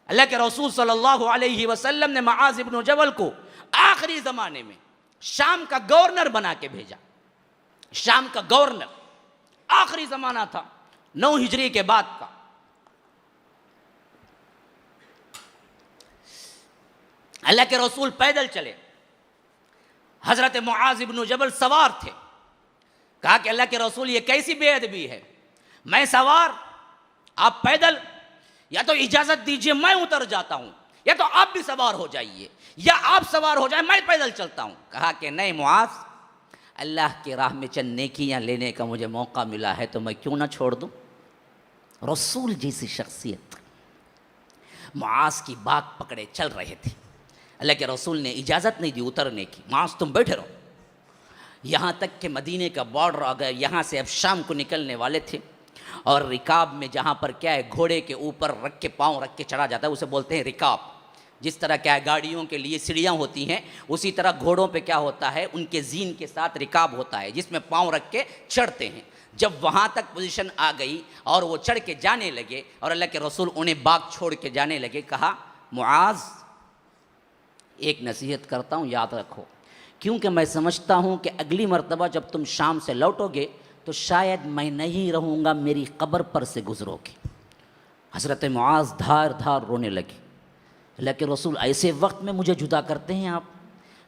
अल्लाह के रसूल सल्लल्लाहु अलैहि वसल्लम ने मुआज़ इब्न जबल को आखिरी ज़माने में शाम का गवर्नर बना के भेजा। शाम का गवर्नर, आखिरी ज़माना था 9 हिजरी के बाद का। अल्लाह के रसूल पैदल चले, हज़रत मुआज़ इब्न जबल सवार थे। कहा कि अल्लाह के रसूल ये कैसी बेअदबी है, मैं सवार आप पैदल, या तो इजाज़त दीजिए मैं उतर जाता हूँ, या तो आप भी सवार हो जाइए, या आप सवार हो जाए मैं पैदल चलता हूँ। कहा कि नहीं मुआज़, अल्लाह के राह में चंद नेकियां लेने का मुझे मौका मिला है तो मैं क्यों ना छोड़ दूँ। रसूल जैसी शख्सियत मुआज़ की बात पकड़े चल रहे थे। अल्लाह के रसूल ने इजाज़त नहीं दी उतरने की, मुआज़ तुम बैठे रहो। यहाँ तक कि मदीने का बॉर्डर आ गया, यहाँ से अब शाम को निकलने वाले थे। और रिकाब में जहाँ पर क्या है, घोड़े के ऊपर रख के पाँव रख के चढ़ा जाता है, उसे बोलते हैं रिकाब। जिस तरह क्या है गाड़ियों के लिए सीढ़ियाँ होती हैं, उसी तरह घोड़ों पे क्या होता है, उनके जीन के साथ रिकाब होता है जिसमें पाँव रख के चढ़ते हैं। जब वहाँ तक पोजीशन आ गई और वो चढ़ के जाने लगे और अल्लाह के रसूल उन्हें बाग छोड़ के जाने लगे, कहा मुआज़ एक नसीहत करता हूँ याद रखो, क्योंकि मैं समझता हूँ कि अगली मर्तबा जब तुम शाम से लौटोगे तो शायद मैं नहीं रहूँगा, मेरी कब्र पर से गुजरोगे। हज़रत मुआज़ धार धार रोने लगे। अल्लाह के रसूल ऐसे वक्त में मुझे जुदा करते हैं आप,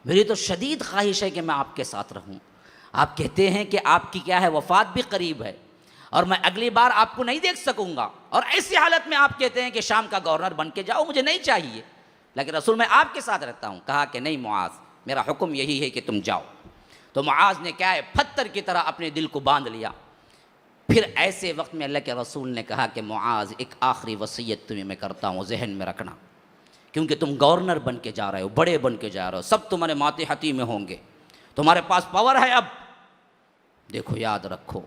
मेरी तो शदीद ख्वाहिश है कि मैं आपके साथ रहूँ। आप कहते हैं कि आपकी क्या है वफ़ात भी करीब है और मैं अगली बार आपको नहीं देख सकूँगा, और ऐसी हालत में आप कहते हैं कि शाम का गवर्नर बन के जाओ, मुझे नहीं चाहिए, लेकिन रसूल मैं आपके साथ रहता हूँ। कहा कि नहीं मुआज़, मेरा हुक्म यही है कि तुम जाओ। तो मुआज़ ने क्या है पत्थर की तरह अपने दिल को बांध लिया। फिर ऐसे वक्त में अल्लाह के रसूल ने कहा कि मुआज़ एक आखिरी वसीयत तुम्हें मैं करता हूँ, जहन में रखना, क्योंकि तुम गवर्नर बन के जा रहे हो, बड़े बन के जा रहे हो, सब तुम्हारे माथे हती में होंगे, तुम्हारे पास पावर है। अब देखो याद रखो,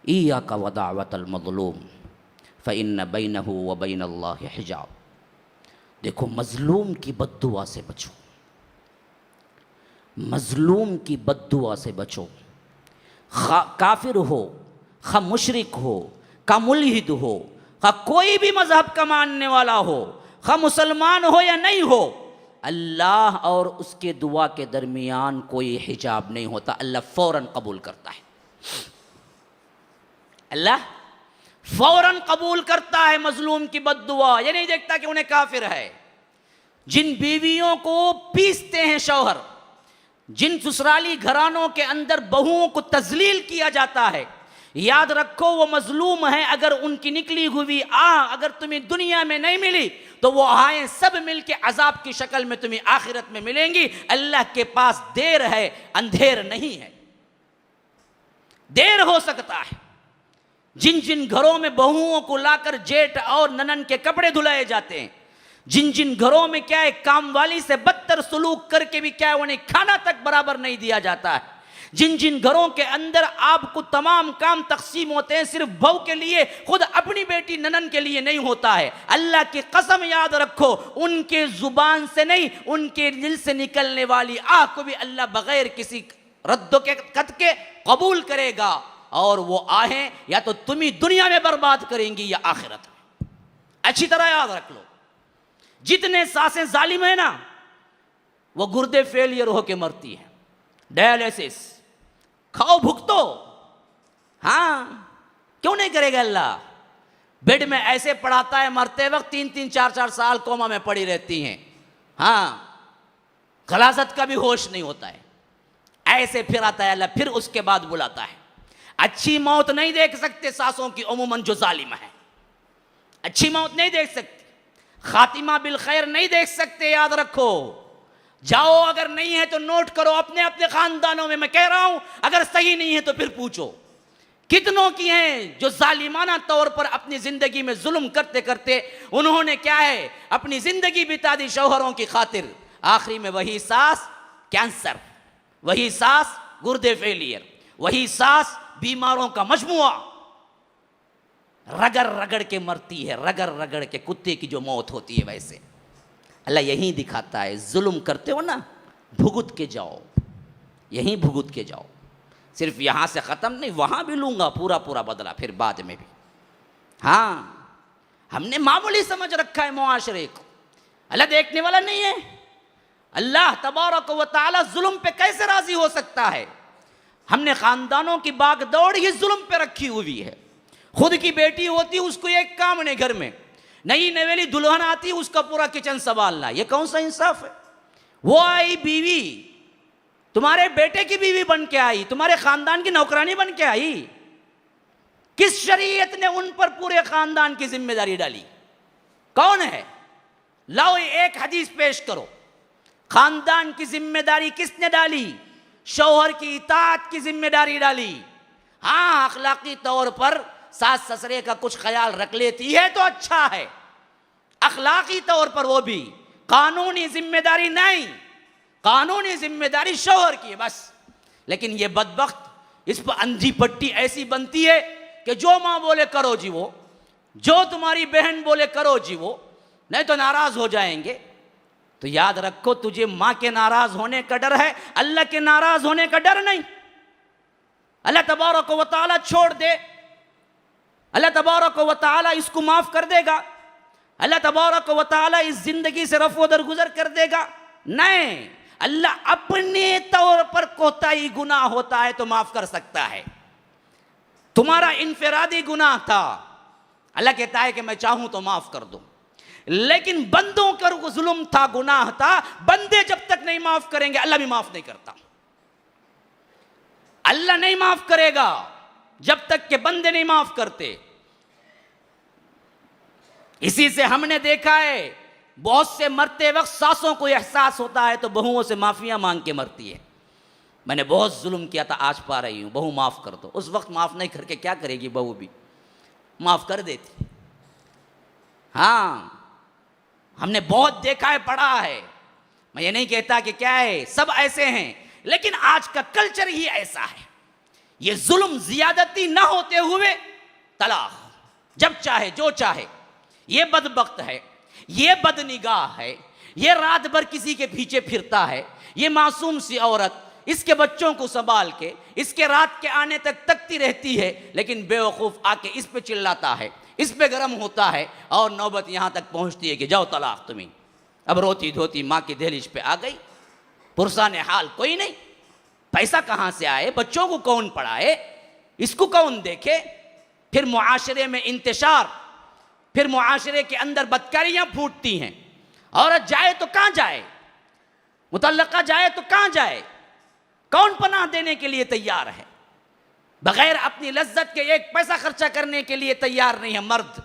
इय्याका व दाअवतल मज़लूम फ़इन्न बैनहु व बैनल्लाहि हिजाब। देखो मज़लूम की बद्दुआ से बचो, मज़लूम की बद्दुआ से बचो। खा काफिर हो, खा मुशरिक हो, खा मुल्हिद हो, खा कोई भी मज़हब का मानने वाला हो, खा मुसलमान हो या नहीं हो, अल्लाह और उसके दुआ के दरमियान कोई हिजाब नहीं होता। अल्लाह फ़ौरन कबूल करता है, अल्लाह फ़ौरन कबूल करता है मज़लूम की बद्दुआ। ये नहीं देखता कि उन्हें काफिर है। जिन बीवियों को पीसते हैं शौहर, जिन ससुराली घरानों के अंदर बहुओं को तजलील किया जाता है, याद रखो वो मजलूम है। अगर उनकी निकली हुई अगर तुम्हें दुनिया में नहीं मिली तो वो आए सब मिलके अजाब की शक्ल में तुम्हें आखिरत में मिलेंगी। अल्लाह के पास देर है, अंधेर नहीं है। देर हो सकता है। जिन जिन घरों में बहुओं को लाकर जेठ और ननन के कपड़े धुलाए जाते हैं, जिन जिन घरों में क्या है काम वाली से बदतर सलूक करके भी क्या है उन्हें खाना तक बराबर नहीं दिया जाता है, जिन जिन घरों के अंदर आपको तमाम काम तकसीम होते हैं सिर्फ बहू के लिए, खुद अपनी बेटी ननन के लिए नहीं होता है, अल्लाह की कसम याद रखो उनके जुबान से नहीं उनके दिल से निकलने वाली आह को भी अल्लाह बगैर किसी रद्दो के कत के कबूल करेगा। और वो आहें या तो तुम्हें दुनिया में बर्बाद करेंगी या आखिरत में। अच्छी तरह याद रख लो, जितने सांसें जालिम है ना वो गुर्दे फेलियर होके मरती है। डायलिसिस खाओ भुगतो, हाँ क्यों नहीं करेगा अल्लाह। बेड में ऐसे पड़ाता है मरते वक्त 3-3 4-4 साल कोमा में पड़ी रहती हैं, हाँ खलासत का भी होश नहीं होता है। ऐसे फिर आता है अल्लाह, फिर उसके बाद बुलाता है। अच्छी मौत नहीं देख सकते सासों की अमूमन जो जालिम है, अच्छी मौत नहीं देख सकते, खातिमा बिल खैर नहीं देख सकते। याद रखो, जाओ अगर नहीं है तो नोट करो अपने अपने खानदानों में। मैं कह रहा हूं अगर सही नहीं है तो फिर पूछो कितनों की हैं जो जालिमाना तौर पर अपनी जिंदगी में जुल्म करते करते उन्होंने क्या है अपनी जिंदगी बिता दी शौहरों की खातिर। आखिरी में वही सास कैंसर, वही सास गुर्दे फेलियर, वही सास बीमारों का मजमुआ, रगड़ रगड़ के मरती है, रगड़ रगड़ के कुत्ते की जो मौत होती है। वैसे अल्लाह यही दिखाता है, जुल्म करते हो ना भुगत के जाओ, यहीं भुगत के जाओ। सिर्फ यहाँ से ख़त्म नहीं, वहाँ भी लूँगा पूरा पूरा बदला फिर बाद में भी। हाँ हमने मामूली समझ रखा है मुआशरे को। अल्लाह देखने वाला नहीं है। अल्लाह तबारक व तआला जुल्म पे कैसे राजी हो सकता है? हमने खानदानों की बागदौड़ ही जुल्म पे रखी हुई है। खुद की बेटी होती उसको एक काम नहीं, घर में नई नवेली दुल्हन आती उसका पूरा किचन संभालना, ये कौन सा इंसाफ है? वो आई बीवी, तुम्हारे बेटे की बीवी बन के आई, तुम्हारे खानदान की नौकरानी बन के आई। किस शरीयत ने उन पर पूरे खानदान की जिम्मेदारी डाली? कौन है? लाओ एक हदीस पेश करो। खानदान की जिम्मेदारी किसने डाली? शौहर की इताअत की जिम्मेदारी डाली। हाँ, अखलाकी तौर पर सास ससुरे का कुछ ख्याल रख लेती है तो अच्छा है, अखलाकी तौर पर वो भी। कानूनी जिम्मेदारी नहीं, कानूनी जिम्मेदारी शौहर की है बस। लेकिन ये बदबख्त, इस पर अंधी पट्टी ऐसी बनती है कि जो माँ बोले करो जी वो, जो तुम्हारी बहन बोले करो जी वो, नहीं तो नाराज हो जाएंगे। तो याद रखो, तुझे माँ के नाराज होने का डर है, अल्लाह के नाराज होने का डर नहीं। अल्लाह तबारक व तआला छोड़ दे, अल्लाह तबारक व तआला इसको माफ कर देगा, अल्लाह तबारक व तआला इस जिंदगी से रफ़ो दरगुजर कर देगा? नहीं, अल्लाह अपने तौर पर कोताही गुनाह होता है तो माफ कर सकता है। तुम्हारा इनफरादी गुनाह था, अल्लाह कहता है कि मैं चाहूं तो माफ कर दूं। लेकिन बंदों का जुल्म था, गुनाह था, बंदे जब तक नहीं माफ करेंगे अल्लाह भी माफ नहीं करता। अल्लाह नहीं माफ करेगा जब तक के बंदे नहीं माफ करते। इसी से हमने देखा है बहुत से मरते वक्त सासों को एहसास होता है तो बहुओं से माफिया मांग के मरती है। मैंने बहुत जुल्म किया था, आज पा रही हूं, बहू माफ कर दो। उस वक्त माफ नहीं करके क्या करेगी? बहू भी माफ कर देती। हाँ, हमने बहुत देखा है, पढ़ा है। मैं ये नहीं कहता कि क्या है, सब ऐसे हैं, लेकिन आज का कल्चर ही ऐसा है। ये जुल्म जियादती ना होते हुए तलाक, जब चाहे जो चाहे। ये बदबख्त है, ये बदनिगाह है, ये रात भर किसी के पीछे फिरता है, ये मासूम सी औरत इसके बच्चों को संभाल के इसके रात के आने तक तकती रहती है, लेकिन बेवकूफ़ आके इस पे चिल्लाता है, इस पे गर्म होता है और नौबत यहाँ तक पहुँचती है कि जाओ तलाक तुम्हें। अब रोती धोती माँ की दहलीज पे आ गई, पुरसा ने हाल कोई नहीं, पैसा कहाँ से आए, बच्चों को कौन पढ़ाए, इसको कौन देखे। फिर मुआशरे में इंतशार, फिर मुआशरे के अंदर बदकारियाँ फूटती हैं। औरत जाए तो कहाँ जाए, मुतल्लका जाए तो कहाँ जाए, कौन पनाह देने के लिए तैयार है? बगैर अपनी लज्जत के एक पैसा खर्चा करने के लिए तैयार नहीं है मर्द।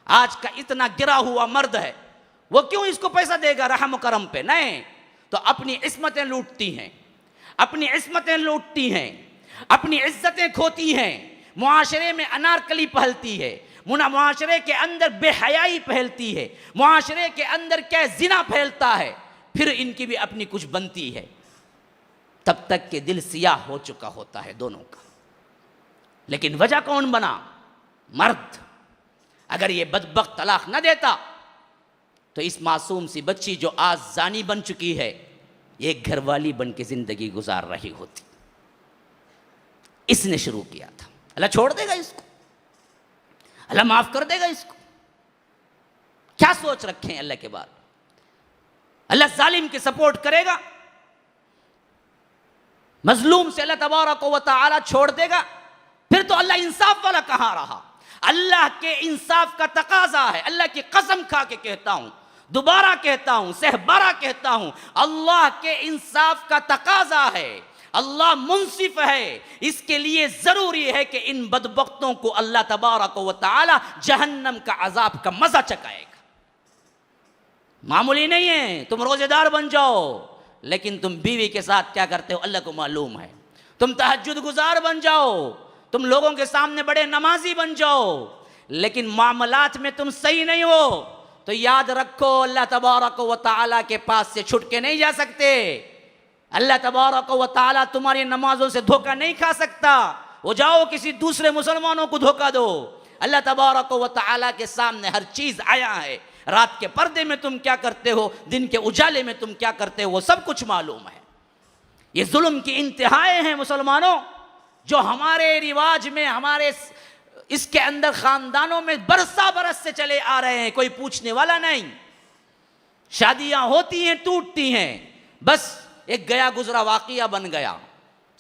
आज का इतना गिरा हुआ मर्द है, वो क्यों इसको पैसा देगा रहम करम पे? नहीं, तो अपनी इस्मतें लूटती हैं, अपनी इस्मतें लूटती हैं, अपनी इज्जतें खोती हैं, मुआशरे में अनारकली पहलती है, मुआशरे के अंदर बेहयाई फैलती है, मुआशरे के अंदर क्या जिना फैलता है, फिर इनकी भी अपनी कुछ बनती है। तब तक के दिल सियाह हो चुका होता है दोनों का। लेकिन वजह कौन बना? मर्द। अगर ये बदबख्त तलाक न देता तो इस मासूम सी बच्ची जो आज जानी बन चुकी है, एक घरवाली बन के जिंदगी गुजार रही होती। इसने शुरू किया था। अल्लाह छोड़ देगा इसको? अल्लाह माफ कर देगा इसको? क्या सोच रखे हैं अल्लाह के बाद? अल्लाह जालिम के सपोर्ट करेगा? मजलूम से अल्लाह तबारक व तआला छोड़ देगा? फिर तो अल्लाह इंसाफ वाला कहां रहा? अल्लाह के इंसाफ का तकाजा है। अल्लाह की कसम खा के कहता हूं, दोबारा कहता हूं, सहबारा कहता हूं, अल्लाह के इंसाफ का तकाजा है। अल्लाह मुंसिफ है। इसके लिए जरूरी है कि इन बदबख्तों को अल्लाह तबारक व तआला जहन्नम का अजाब का मजा चकाएगा। मामूली नहीं है। तुम रोजेदार बन जाओ, लेकिन तुम बीवी के साथ क्या करते हो अल्लाह को मालूम है। तुम तहज्जुद गुजार बन जाओ, तुम लोगों के सामने बड़े नमाजी बन जाओ, लेकिन मामलात में तुम सही नहीं हो तो याद रखो अल्लाह तबारक व तआला के पास से छुट के नहीं जा सकते। अल्लाह तबारक व तआला तुम्हारी नमाजों से धोखा नहीं खा सकता। वो जाओ किसी दूसरे मुसलमानों को धोखा दो। अल्लाह तबारक व तआला के सामने हर चीज आया है। रात के पर्दे में तुम क्या करते हो, दिन के उजाले में तुम क्या करते हो, वो सब कुछ मालूम है। ये जुल्म की इंतहाएं हैं मुसलमानों, जो हमारे रिवाज में, हमारे इसके अंदर खानदानों में बरसा बरस से चले आ रहे हैं, कोई पूछने वाला नहीं। शादियां होती हैं, टूटती हैं, बस एक गया गुजरा वाकया बन गया।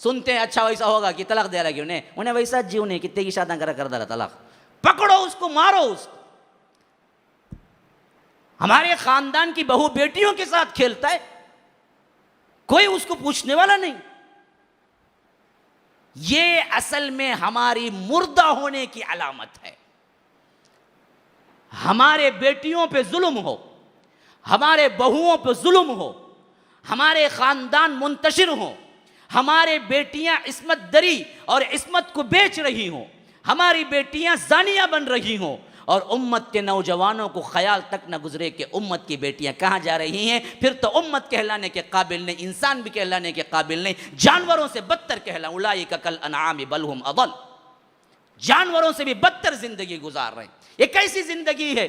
सुनते हैं अच्छा वैसा होगा कि तलाक दे रहा कि उन्हें वैसा जीव नहीं, कितने की शादी कर दे रहा तलाक, पकड़ो उसको, मारो उसको। हमारे खानदान की बहू बेटियों के साथ खेलता है, कोई उसको पूछने वाला नहीं। ये असल में हमारी मुर्दा होने की अलामत है। हमारे बेटियों पे जुल्म हो, हमारे बहुओं पे जुल्म हो, हमारे खानदान मुंतशिर हो, हमारे बेटियां इस्मत दरी और इस्मत को बेच रही हों, हमारी बेटियां जानिया बन रही हों, और उम्मत के नौजवानों को ख्याल तक न गुजरे कि उम्मत की बेटियां कहाँ जा रही हैं, फिर तो उम्मत कहलाने के काबिल नहीं, इंसान भी कहलाने के काबिल नहीं, जानवरों से बदतर कहला। उलाइका कल अनआम बल हुम अदल, जानवरों से भी बदतर जिंदगी गुजार रहे हैं। ये कैसी जिंदगी है